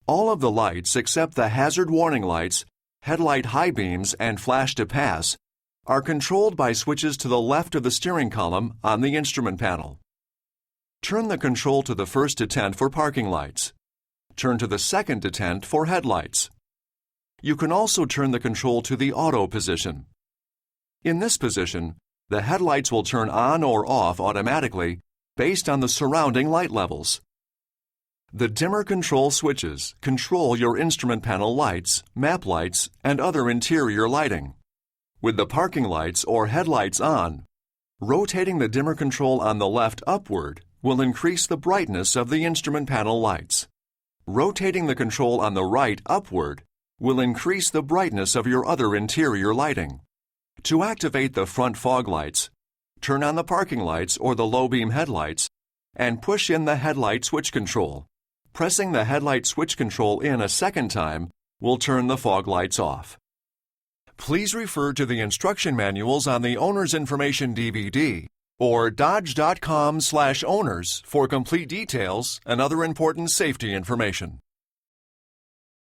All of the lights except the hazard warning lights, headlight high beams, and flash to pass are controlled by switches to the left of the steering column on the instrument panel. Turn the control to the first detent for parking lights. Turn to the second detent for headlights. You can also turn the control to the auto position. In this position, the headlights will turn on or off automatically based on the surrounding light levels. The dimmer control switches control your instrument panel lights, map lights, and other interior lighting. With the parking lights or headlights on, rotating the dimmer control on the left upward will increase the brightness of the instrument panel lights. Rotating the control on the right upward will increase the brightness of your other interior lighting. To activate the front fog lights, turn on the parking lights or the low beam headlights and push in the headlight switch control. Pressing the headlight switch control in a second time will turn the fog lights off. Please refer to the instruction manuals on the Owner's Information DVD or dodge.com/owners for complete details and other important safety information.